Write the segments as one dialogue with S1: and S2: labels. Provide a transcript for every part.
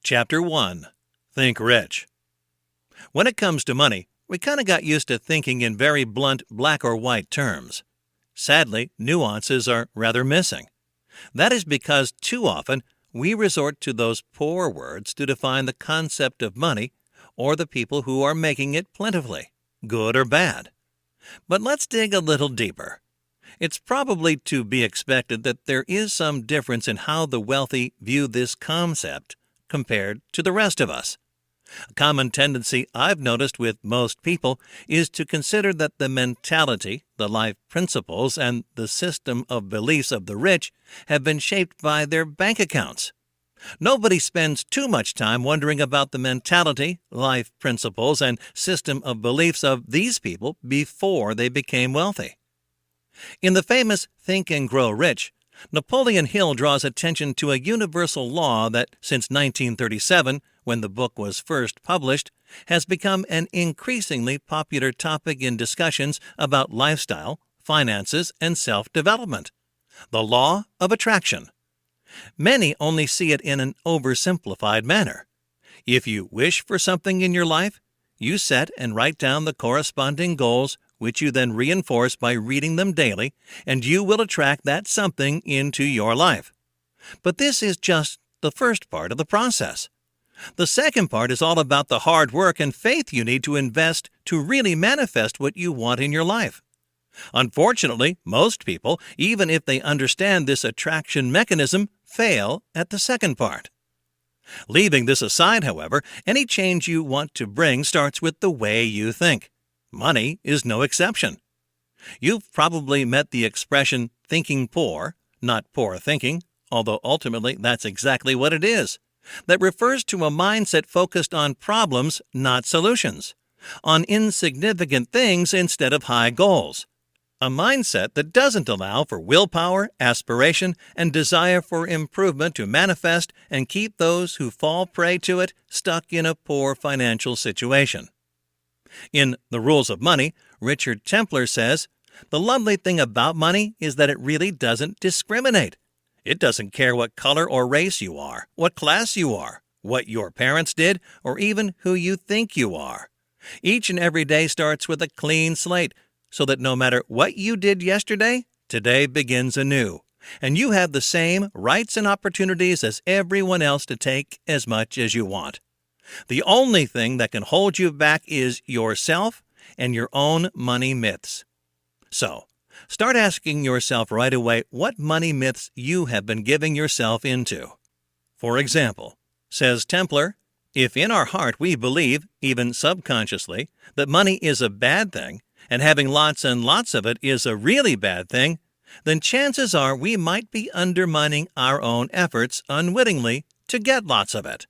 S1: Chapter 1. Think Rich. When it comes to money, we kind of got used to thinking in very blunt black or white terms. Sadly, nuances are rather missing. That is because too often we resort to those poor words to define the concept of money or the people who are making it plentifully, good or bad. But let's dig a little deeper. It's probably to be expected that there is some difference in how the wealthy view this concept compared to the rest of us. A common tendency I've noticed with most people is to consider that the mentality, the life principles, and the system of beliefs of the rich have been shaped by their bank accounts. Nobody spends too much time wondering about the mentality, life principles, and system of beliefs of these people before they became wealthy. In the famous Think and Grow Rich, Napoleon Hill draws attention to a universal law that, since 1937, when the book was first published, has become an increasingly popular topic in discussions about lifestyle, finances, and self-development: the law of attraction. Many only see it in an oversimplified manner. If you wish for something in your life, you set and write down the corresponding goals, which you then reinforce by reading them daily, and you will attract that something into your life. But this is just the first part of the process. The second part is all about the hard work and faith you need to invest to really manifest what you want in your life. Unfortunately, most people, even if they understand this attraction mechanism, fail at the second part. Leaving this aside, however, any change you want to bring starts with the way you think. Money is no exception. You've probably met the expression thinking poor, not poor thinking, although ultimately that's exactly what it is. That refers to a mindset focused on problems, not solutions, on insignificant things instead of high goals. A mindset that doesn't allow for willpower, aspiration, and desire for improvement to manifest and keep those who fall prey to it stuck in a poor financial situation. In The Rules of Money, Richard Templer says, "The lovely thing about money is that it really doesn't discriminate. It doesn't care what color or race you are, what class you are, what your parents did, or even who you think you are. Each and every day starts with a clean slate, so that no matter what you did yesterday, today begins anew, and you have the same rights and opportunities as everyone else to take as much as you want. The only thing that can hold you back is yourself and your own money myths." So, start asking yourself right away what money myths you have been giving yourself into. For example, says Templer, if in our heart we believe, even subconsciously, that money is a bad thing, and having lots and lots of it is a really bad thing, then chances are we might be undermining our own efforts unwittingly to get lots of it.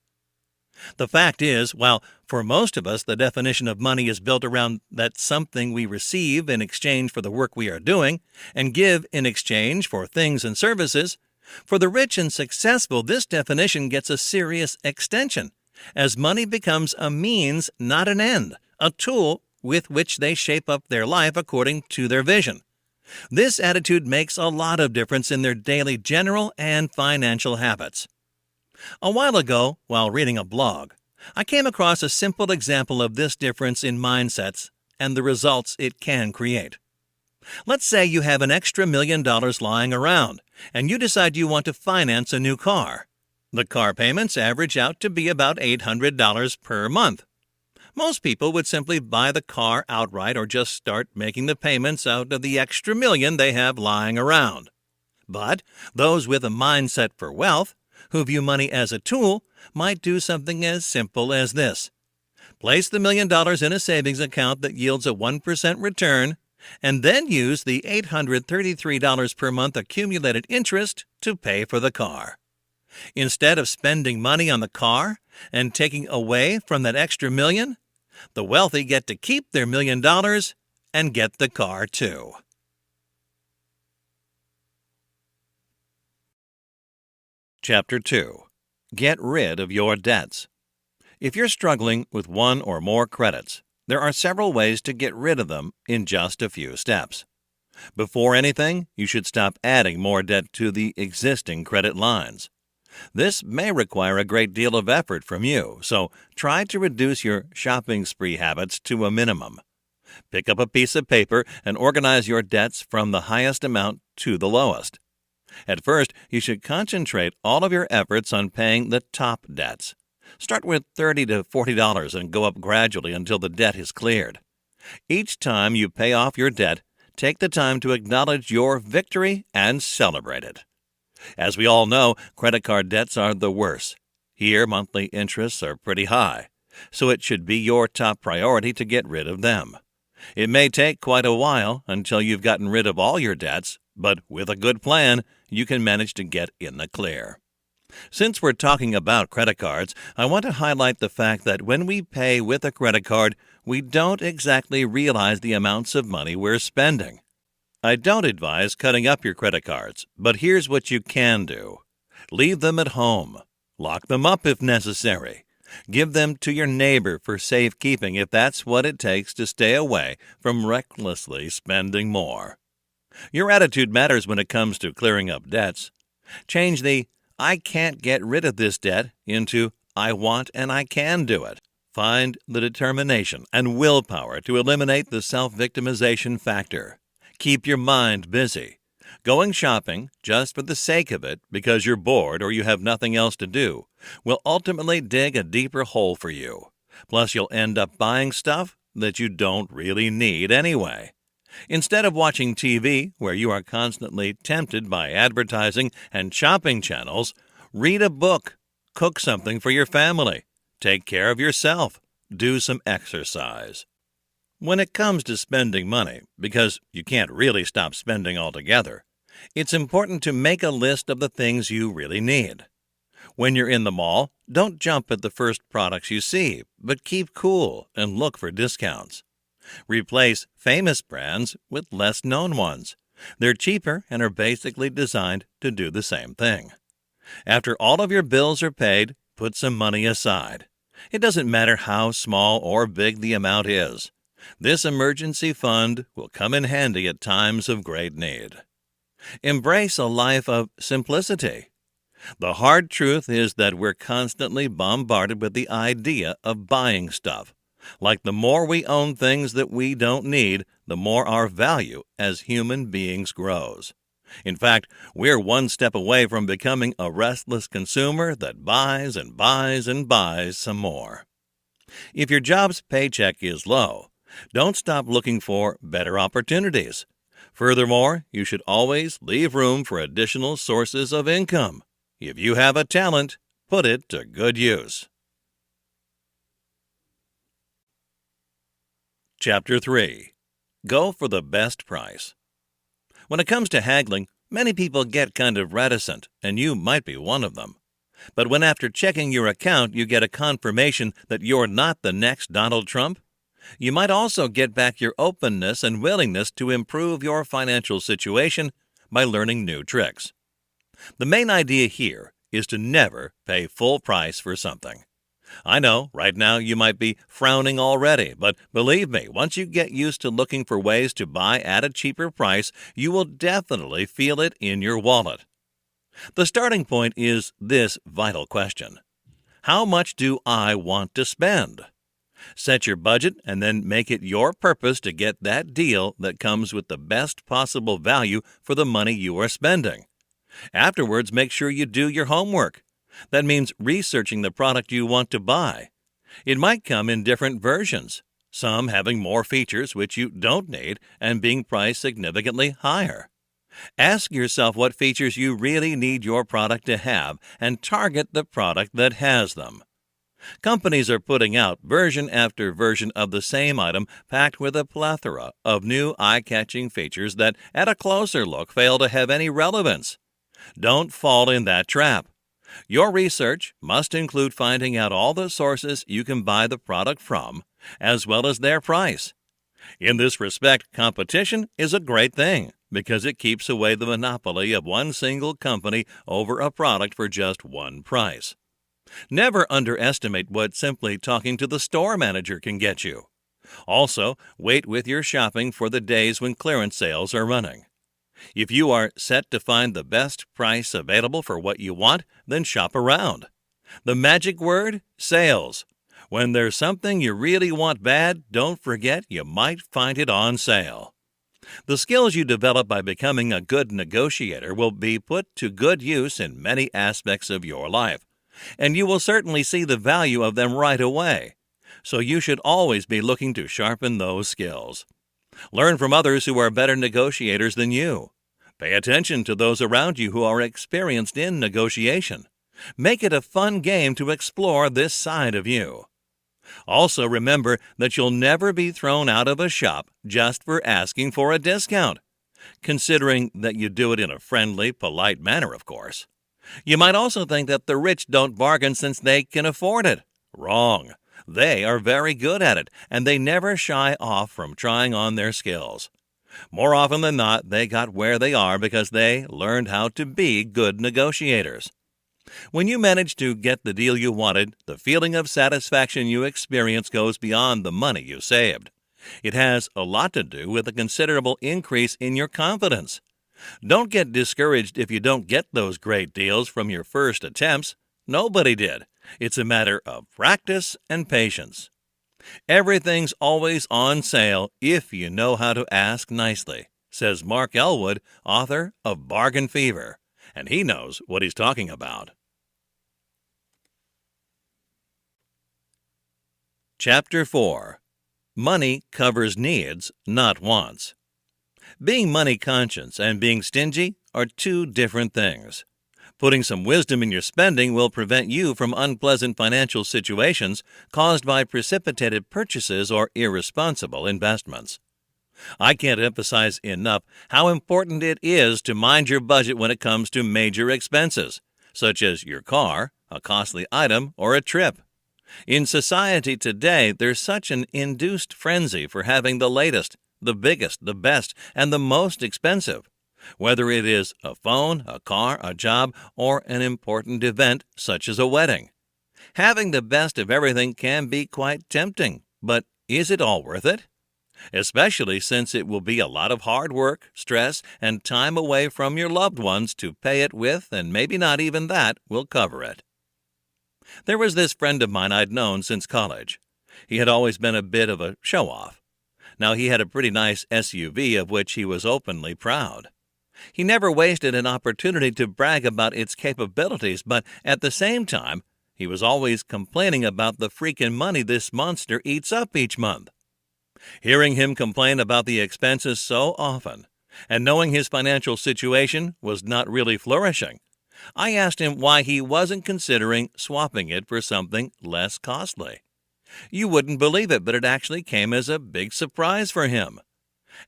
S1: The fact is, while for most of us the definition of money is built around that something we receive in exchange for the work we are doing and give in exchange for things and services, for the rich and successful this definition gets a serious extension, as money becomes a means, not an end, a tool with which they shape up their life according to their vision. This attitude makes a lot of difference in their daily general and financial habits. A while ago, while reading a blog, I came across a simple example of this difference in mindsets and the results it can create. Let's say you have an extra $1 million lying around, and you decide you want to finance a new car. The car payments average out to be about $800 per month. Most people would simply buy the car outright or just start making the payments out of the extra $1 million they have lying around. But those with a mindset for wealth, who view money as a tool, might do something as simple as this: place the $1 million in a savings account that yields a 1% return, and then use the $833 per month accumulated interest to pay for the car. Instead of spending money on the car and taking away from that extra $1 million, the wealthy get to keep their $1 million and get the car too. Chapter 2. Get rid of your debts. If you're struggling with one or more credits, there are several ways to get rid of them in just a few steps. Before anything, you should stop adding more debt to the existing credit lines. This may require a great deal of effort from you, so try to reduce your shopping spree habits to a minimum. Pick up a piece of paper and organize your debts from the highest amount to the lowest. At first, you should concentrate all of your efforts on paying the top debts. Start with $30 to $40 and go up gradually until the debt is cleared. Each time you pay off your debt, take the time to acknowledge your victory and celebrate it. As we all know, credit card debts are the worst. Here, monthly interests are pretty high, so it should be your top priority to get rid of them. It may take quite a while until you've gotten rid of all your debts, but with a good plan, you can manage to get in the clear. Since we're talking about credit cards, I want to highlight the fact that when we pay with a credit card, we don't exactly realize the amounts of money we're spending. I don't advise cutting up your credit cards, but here's what you can do. Leave them at home. Lock them up if necessary. Give them to your neighbor for safekeeping if that's what it takes to stay away from recklessly spending more. Your attitude matters when it comes to clearing up debts. Change the "I can't get rid of this debt" into "I want and I can do it." Find the determination and willpower to eliminate the self-victimization factor. Keep your mind busy. Going shopping just for the sake of it because you're bored or you have nothing else to do will ultimately dig a deeper hole for you. Plus, you'll end up buying stuff that you don't really need anyway. Instead of watching TV, where you are constantly tempted by advertising and shopping channels, read a book, cook something for your family, take care of yourself, do some exercise. When it comes to spending money, because you can't really stop spending altogether, it's important to make a list of the things you really need. When you're in the mall, don't jump at the first products you see, but keep cool and look for discounts. Replace famous brands with less-known ones. They're cheaper and are basically designed to do the same thing. After all of your bills are paid, put some money aside. It doesn't matter how small or big the amount is. This emergency fund will come in handy at times of great need. Embrace a life of simplicity. The hard truth is that we're constantly bombarded with the idea of buying stuff. Like the more we own things that we don't need, the more our value as human beings grows. In fact, we're one step away from becoming a restless consumer that buys and buys and buys some more. If your job's paycheck is low, don't stop looking for better opportunities. Furthermore, you should always leave room for additional sources of income. If you have a talent, put it to good use. Chapter 3. Go for the best price. When it comes to haggling, many people get kind of reticent, and you might be one of them. But when after checking your account you get a confirmation that you're not the next Donald Trump, you might also get back your openness and willingness to improve your financial situation by learning new tricks. The main idea here is to never pay full price for something. I know, right now you might be frowning already, but believe me, once you get used to looking for ways to buy at a cheaper price, you will definitely feel it in your wallet. The starting point is this vital question: how much do I want to spend? Set your budget and then make it your purpose to get that deal that comes with the best possible value for the money you are spending. Afterwards, make sure you do your homework. That means researching the product you want to buy. It might come in different versions, some having more features which you don't need and being priced significantly higher. Ask yourself what features you really need your product to have and target the product that has them. Companies are putting out version after version of the same item packed with a plethora of new eye-catching features that, at a closer look, fail to have any relevance. Don't fall in that trap. Your research must include finding out all the sources you can buy the product from, as well as their price. In this respect, competition is a great thing because it keeps away the monopoly of one single company over a product for just one price. Never underestimate what simply talking to the store manager can get you. Also, wait with your shopping for the days when clearance sales are running. If you are set to find the best price available for what you want, then shop around. The magic word? Sales. When there's something you really want bad, don't forget you might find it on sale. The skills you develop by becoming a good negotiator will be put to good use in many aspects of your life, and you will certainly see the value of them right away. So you should always be looking to sharpen those skills. Learn from others who are better negotiators than you. Pay attention to those around you who are experienced in negotiation. Make it a fun game to explore this side of you. Also remember that you'll never be thrown out of a shop just for asking for a discount, considering that you do it in a friendly, polite manner, of course. You might also think that the rich don't bargain since they can afford it. Wrong. They are very good at it, and they never shy off from trying on their skills. More often than not, they got where they are because they learned how to be good negotiators. When you manage to get the deal you wanted, the feeling of satisfaction you experience goes beyond the money you saved. It has a lot to do with a considerable increase in your confidence. Don't get discouraged if you don't get those great deals from your first attempts. Nobody did. It's a matter of practice and patience. Everything's always on sale if you know how to ask nicely, says Mark Elwood, author of Bargain Fever, and he knows what he's talking about. Chapter 4. Money covers needs, not wants. Being money conscious and being stingy are two different things. Putting some wisdom in your spending will prevent you from unpleasant financial situations caused by precipitated purchases or irresponsible investments. I can't emphasize enough how important it is to mind your budget when it comes to major expenses, such as your car, a costly item, or a trip. In society today, there's such an induced frenzy for having the latest, the biggest, the best, and the most expensive, whether it is a phone, a car, a job, or an important event such as a wedding. Having the best of everything can be quite tempting, but is it all worth it? Especially since it will be a lot of hard work, stress, and time away from your loved ones to pay it with, and maybe not even that will cover it. There was this friend of mine I'd known since college. He had always been a bit of a show-off. Now he had a pretty nice SUV of which he was openly proud. He never wasted an opportunity to brag about its capabilities, but at the same time, he was always complaining about the freaking money this monster eats up each month. Hearing him complain about the expenses so often, and knowing his financial situation was not really flourishing, I asked him why he wasn't considering swapping it for something less costly. You wouldn't believe it, but it actually came as a big surprise for him.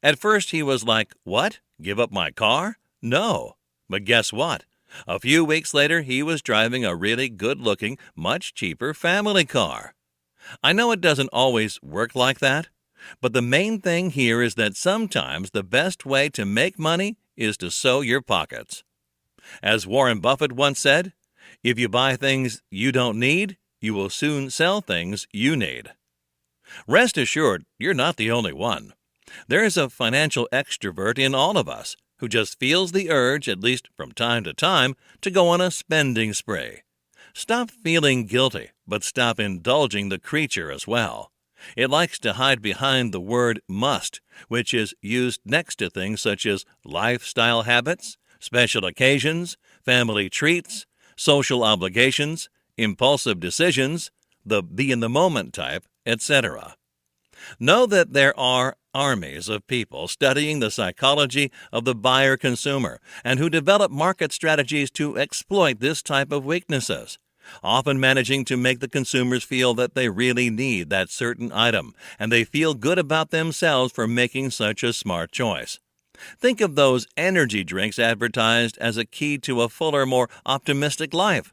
S1: At first he was like, "What? Give up my car? No." But guess what? A few weeks later he was driving a really good-looking, much cheaper family car. I know it doesn't always work like that, but the main thing here is that sometimes the best way to make money is to sow your pockets. As Warren Buffett once said, if you buy things you don't need, you will soon sell things you need. Rest assured, you're not the only one. There's a financial extrovert in all of us who just feels the urge, at least from time to time, to go on a spending spree. Stop feeling guilty, but stop indulging the creature as well. It likes to hide behind the word must, which is used next to things such as lifestyle habits, special occasions, family treats, social obligations, impulsive decisions, the be-in-the-moment type, etc. Know that there are armies of people studying the psychology of the buyer-consumer and who develop market strategies to exploit this type of weaknesses, often managing to make the consumers feel that they really need that certain item, and they feel good about themselves for making such a smart choice. Think of those energy drinks advertised as a key to a fuller, more optimistic life.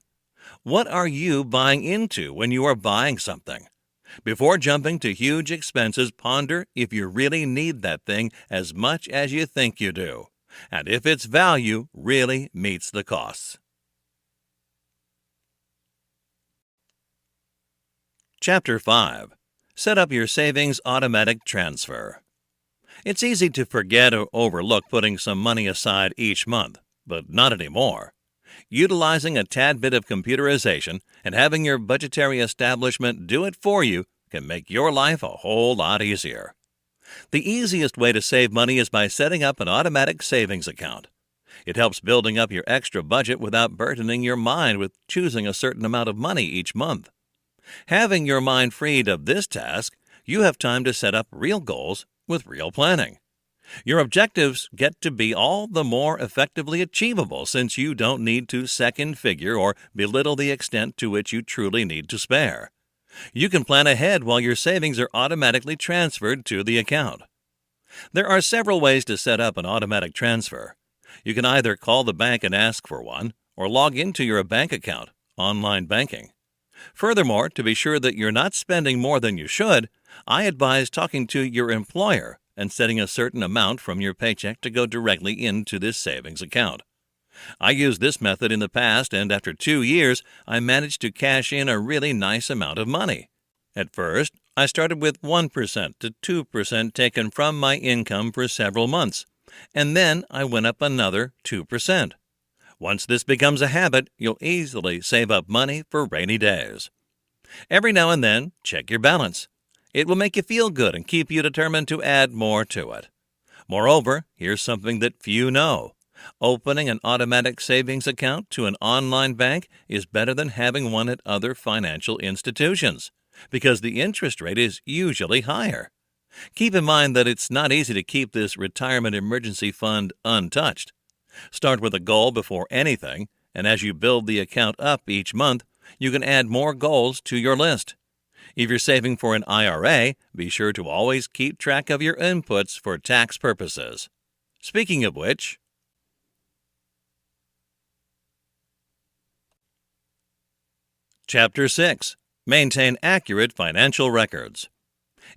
S1: What are you buying into when you are buying something? Before jumping to huge expenses, ponder if you really need that thing as much as you think you do, and if its value really meets the costs. Chapter 5. Set up your savings automatic transfer. It's easy to forget or overlook putting some money aside each month, but not anymore. Utilizing a tad bit of computerization and having your budgetary establishment do it for you can make your life a whole lot easier. The easiest way to save money is by setting up an automatic savings account. It helps building up your extra budget without burdening your mind with choosing a certain amount of money each month. Having your mind freed of this task, you have time to set up real goals with real planning. Your objectives get to be all the more effectively achievable since you don't need to second figure or belittle the extent to which you truly need to spare. You can plan ahead while your savings are automatically transferred to the account. There are several ways to set up an automatic transfer. You can either call the bank and ask for one, or log into your bank account, online banking. Furthermore, to be sure that you're not spending more than you should, I advise talking to your employer and setting a certain amount from your paycheck to go directly into this savings account. I used this method in the past, and after 2 years, I managed to cash in a really nice amount of money. At first, I started with 1% to 2% taken from my income for several months, and then I went up another 2%. Once this becomes a habit, you'll easily save up money for rainy days. Every now and then, check your balance. It will make you feel good and keep you determined to add more to it. Moreover, here's something that few know. Opening an automatic savings account to an online bank is better than having one at other financial institutions, because the interest rate is usually higher. Keep in mind that it's not easy to keep this retirement emergency fund untouched. Start with a goal before anything, and as you build the account up each month, you can add more goals to your list. If you're saving for an IRA, be sure to always keep track of your inputs for tax purposes. Speaking of which, Chapter 6. Maintain accurate financial records.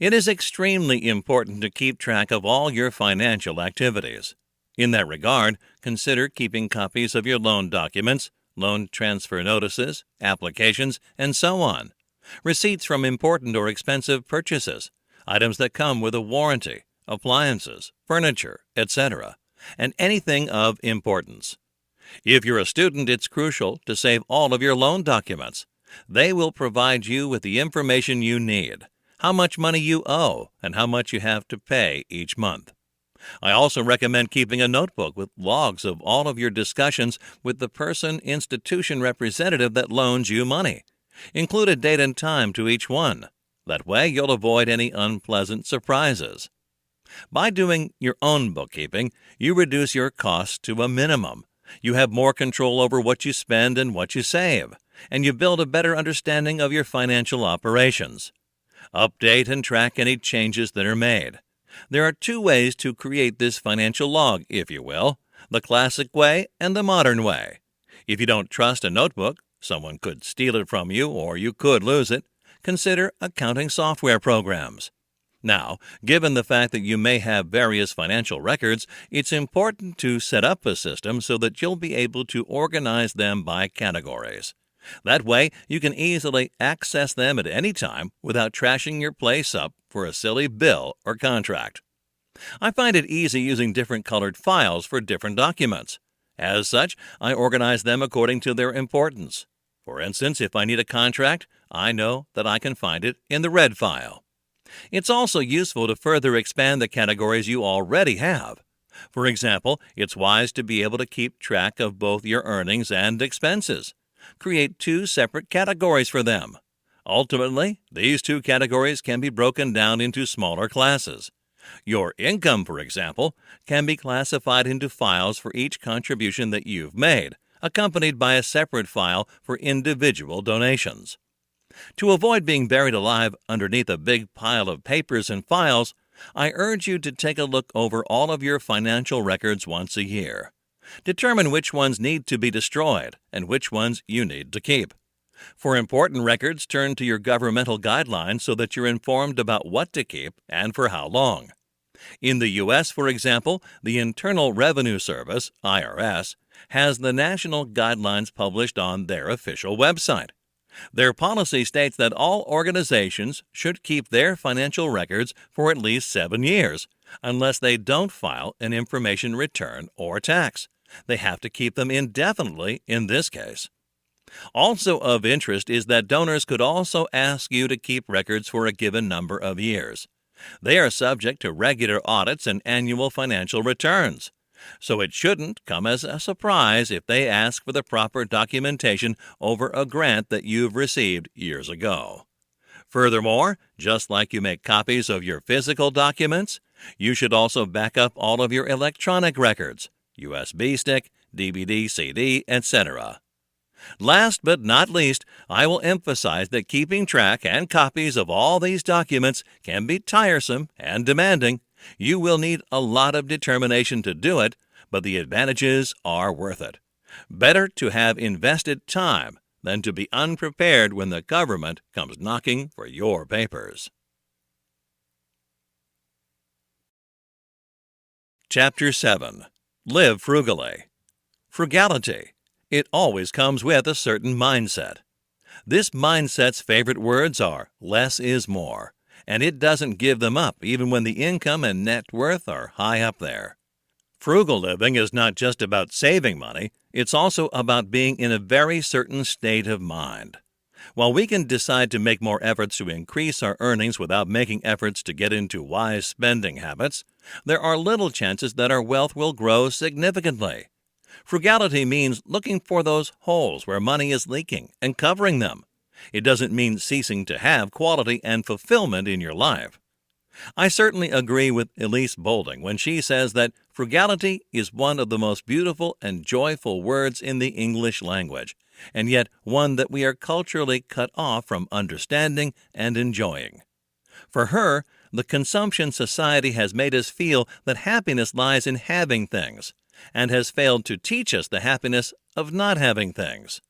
S1: It is extremely important to keep track of all your financial activities. In that regard, consider keeping copies of your loan documents, loan transfer notices, applications, and so on. Receipts from important or expensive purchases, items that come with a warranty, appliances, furniture, etc., and anything of importance. If you're a student, it's crucial to save all of your loan documents. They will provide you with the information you need, how much money you owe, and how much you have to pay each month. I also recommend keeping a notebook with logs of all of your discussions with the institution representative that loans you money. Include a date and time to each one. That way, you'll avoid any unpleasant surprises. By doing your own bookkeeping, you reduce your costs to a minimum. You have more control over what you spend and what you save, and you build a better understanding of your financial operations. Update and track any changes that are made. There are 2 ways to create this financial log, if you will, the classic way and the modern way. If you don't trust a notebook, someone could steal it from you or you could lose it, consider accounting software programs. Now, given the fact that you may have various financial records, it's important to set up a system so that you'll be able to organize them by categories. That way, you can easily access them at any time without trashing your place up for a silly bill or contract. I find it easy using different colored files for different documents. As such, I organize them according to their importance. For instance, if I need a contract, I know that I can find it in the red file. It's also useful to further expand the categories you already have. For example, it's wise to be able to keep track of both your earnings and expenses. Create 2 separate categories for them. Ultimately, these 2 categories can be broken down into smaller classes. Your income, for example, can be classified into files for each contribution that you've made, accompanied by a separate file for individual donations. To avoid being buried alive underneath a big pile of papers and files, I urge you to take a look over all of your financial records once a year. Determine which ones need to be destroyed and which ones you need to keep. For important records, turn to your governmental guidelines so that you're informed about what to keep and for how long. In the U.S., for example, the Internal Revenue Service, IRS, has the national guidelines published on their official website. Their policy states that all organizations should keep their financial records for at least 7 years, unless they don't file an information return or tax. They have to keep them indefinitely in this case. Also of interest is that donors could also ask you to keep records for a given number of years. They are subject to regular audits and annual financial returns. So it shouldn't come as a surprise if they ask for the proper documentation over a grant that you've received years ago. Furthermore, just like you make copies of your physical documents, you should also back up all of your electronic records, USB stick, DVD, CD, etc. Last but not least, I will emphasize that keeping track and copies of all these documents can be tiresome and demanding. You will need a lot of determination to do it, but the advantages are worth it. Better to have invested time than to be unprepared when the government comes knocking for your papers. Chapter 7. Live Frugally. Frugality. It always comes with a certain mindset. This mindset's favorite words are less is more, and it doesn't give them up even when the income and net worth are high up there. Frugal living is not just about saving money, it's also about being in a very certain state of mind. While we can decide to make more efforts to increase our earnings without making efforts to get into wise spending habits, there are little chances that our wealth will grow significantly. Frugality means looking for those holes where money is leaking and covering them. It doesn't mean ceasing to have quality and fulfillment in your life. I certainly agree with Elise Boulding when she says that frugality is one of the most beautiful and joyful words in the English language, and yet one that we are culturally cut off from understanding and enjoying. For her, the consumption society has made us feel that happiness lies in having things, and has failed to teach us the happiness of not having things.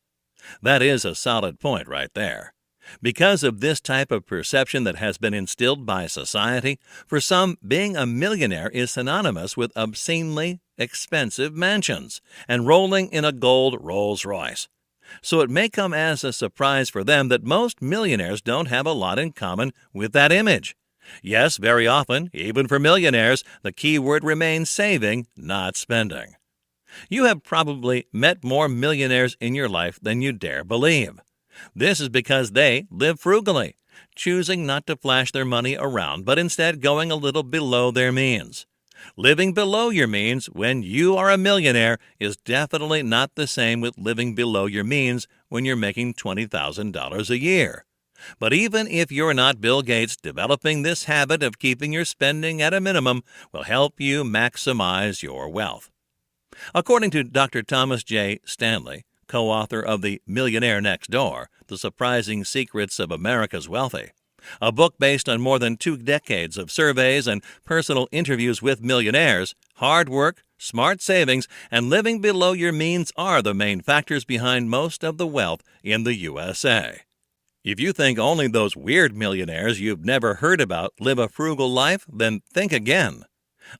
S1: That is a solid point right there. Because of this type of perception that has been instilled by society, for some, being a millionaire is synonymous with obscenely expensive mansions and rolling in a gold Rolls-Royce. So it may come as a surprise for them that most millionaires don't have a lot in common with that image. Yes, very often, even for millionaires, the key word remains saving, not spending. You have probably met more millionaires in your life than you dare believe. This is because they live frugally, choosing not to flash their money around, but instead going a little below their means. Living below your means when you are a millionaire is definitely not the same with living below your means when you're making $20,000 a year. But even if you're not Bill Gates, developing this habit of keeping your spending at a minimum will help you maximize your wealth. According to Dr. Thomas J. Stanley, co-author of The Millionaire Next Door, The Surprising Secrets of America's Wealthy, a book based on more than 2 decades of surveys and personal interviews with millionaires, hard work, smart savings, and living below your means are the main factors behind most of the wealth in the USA. If you think only those weird millionaires you've never heard about live a frugal life, then think again.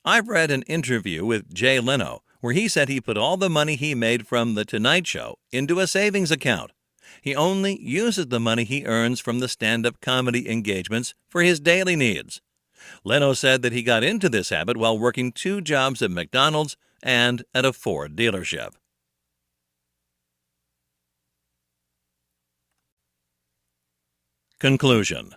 S1: I've read an interview with Jay Leno where he said he put all the money he made from The Tonight Show into a savings account. He only uses the money he earns from the stand-up comedy engagements for his daily needs. Leno said that he got into this habit while working 2 jobs at McDonald's and at a Ford dealership. Conclusion.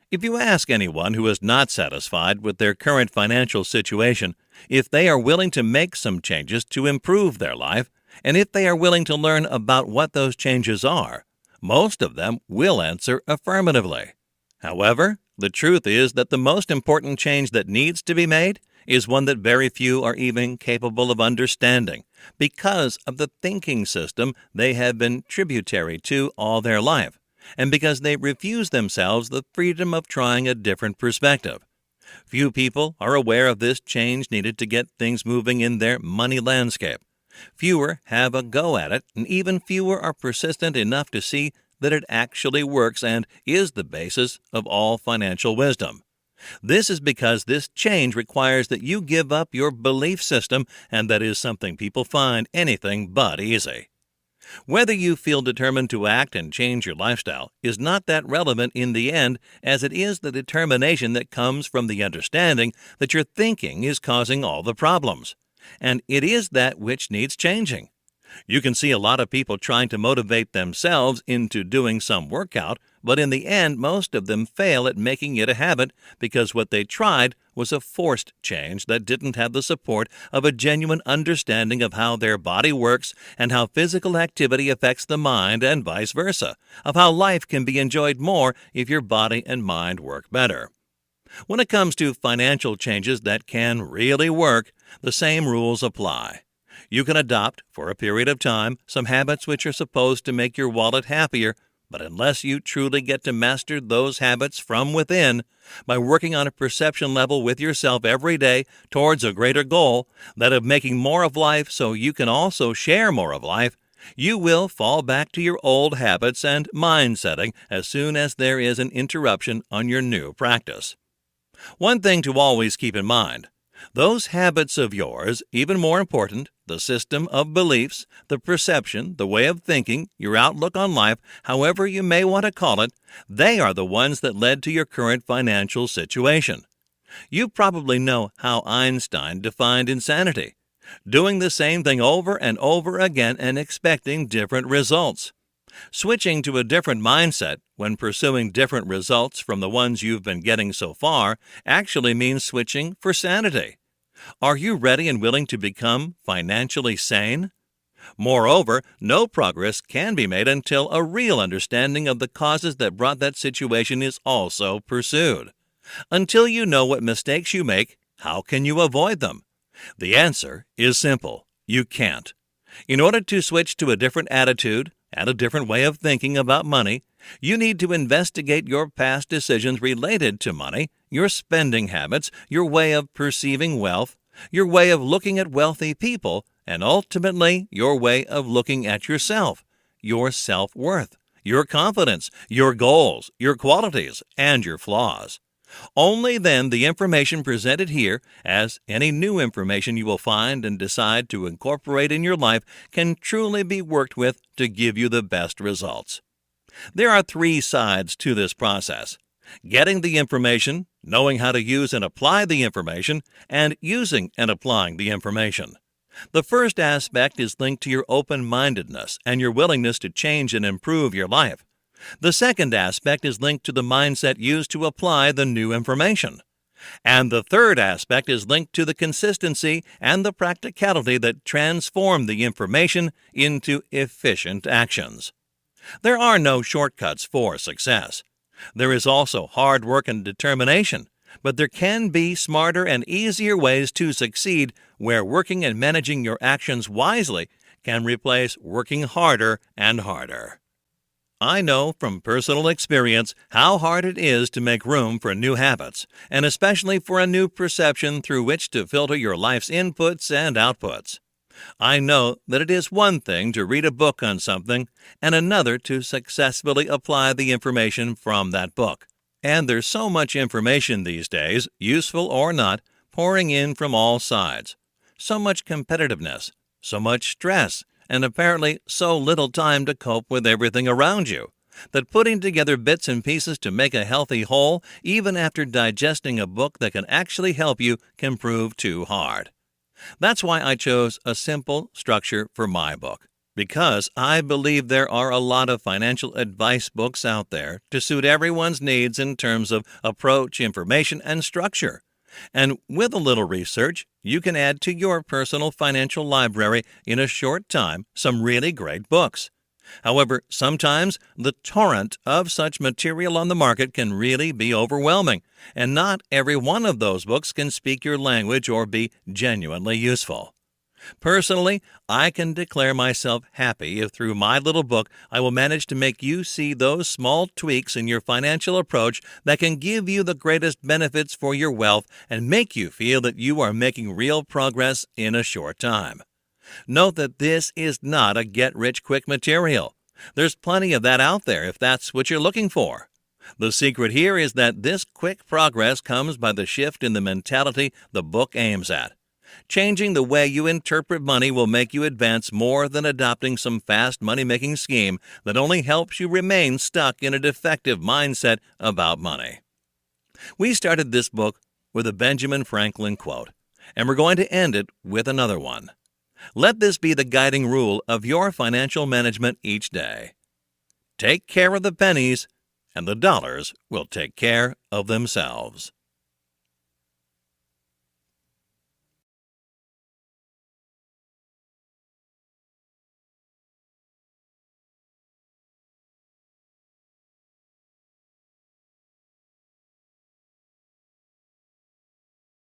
S1: If you ask anyone who is not satisfied with their current financial situation if they are willing to make some changes to improve their life, and if they are willing to learn about what those changes are, most of them will answer affirmatively. However, the truth is that the most important change that needs to be made is one that very few are even capable of understanding because of the thinking system they have been tributary to all their life, and because they refuse themselves the freedom of trying a different perspective. Few people are aware of this change needed to get things moving in their money landscape. Fewer have a go at it, and even fewer are persistent enough to see that it actually works and is the basis of all financial wisdom. This is because this change requires that you give up your belief system, and that is something people find anything but easy. Whether you feel determined to act and change your lifestyle is not that relevant in the end, as it is the determination that comes from the understanding that your thinking is causing all the problems. And it is that which needs changing. You can see a lot of people trying to motivate themselves into doing some workout, but in the end, most of them fail at making it a habit because what they tried was a forced change that didn't have the support of a genuine understanding of how their body works and how physical activity affects the mind and vice versa, of how life can be enjoyed more if your body and mind work better. When it comes to financial changes that can really work, the same rules apply. You can adopt, for a period of time, some habits which are supposed to make your wallet happier, but unless you truly get to master those habits from within, by working on a perception level with yourself every day towards a greater goal, that of making more of life so you can also share more of life, you will fall back to your old habits and mind setting as soon as there is an interruption on your new practice. One thing to always keep in mind: those habits of yours, even more important, the system of beliefs, the perception, the way of thinking, your outlook on life, however you may want to call it, they are the ones that led to your current financial situation. You probably know how Einstein defined insanity: doing the same thing over and over again and expecting different results. Switching to a different mindset when pursuing different results from the ones you've been getting so far actually means switching for sanity. Are you ready and willing to become financially sane? Moreover, no progress can be made until a real understanding of the causes that brought that situation is also pursued. Until you know what mistakes you make, how can you avoid them? The answer is simple: you can't. In order to switch to a different attitude and a different way of thinking about money, you need to investigate your past decisions related to money, your spending habits, your way of perceiving wealth, your way of looking at wealthy people, and ultimately your way of looking at yourself, your self-worth, your confidence, your goals, your qualities, and your flaws. Only then the information presented here, as any new information you will find and decide to incorporate in your life, can truly be worked with to give you the best results. There are 3 sides to this process: getting the information, knowing how to use and apply the information, and using and applying the information. The first aspect is linked to your open-mindedness and your willingness to change and improve your life. The second aspect is linked to the mindset used to apply the new information. And the third aspect is linked to the consistency and the practicality that transform the information into efficient actions. There are no shortcuts for success. There is also hard work and determination, but there can be smarter and easier ways to succeed where working and managing your actions wisely can replace working harder and harder. I know from personal experience how hard it is to make room for new habits, and especially for a new perception through which to filter your life's inputs and outputs. I know that it is one thing to read a book on something and another to successfully apply the information from that book. And there's so much information these days, useful or not, pouring in from all sides. So much competitiveness, so much stress, and apparently so little time to cope with everything around you, that putting together bits and pieces to make a healthy whole, even after digesting a book that can actually help you, can prove too hard. That's why I chose a simple structure for my book, because I believe there are a lot of financial advice books out there to suit everyone's needs in terms of approach, information, and structure. And with a little research, you can add to your personal financial library in a short time some really great books. However, sometimes the torrent of such material on the market can really be overwhelming, and not every one of those books can speak your language or be genuinely useful. Personally, I can declare myself happy if through my little book I will manage to make you see those small tweaks in your financial approach that can give you the greatest benefits for your wealth and make you feel that you are making real progress in a short time. Note that this is not a get-rich-quick material. There's plenty of that out there if that's what you're looking for. The secret here is that this quick progress comes by the shift in the mentality the book aims at. Changing the way you interpret money will make you advance more than adopting some fast money-making scheme that only helps you remain stuck in a defective mindset about money. We started this book with a Benjamin Franklin quote, and we're going to end it with another one. Let this be the guiding rule of your financial management each day. Take care of the pennies, and the dollars will take care of themselves.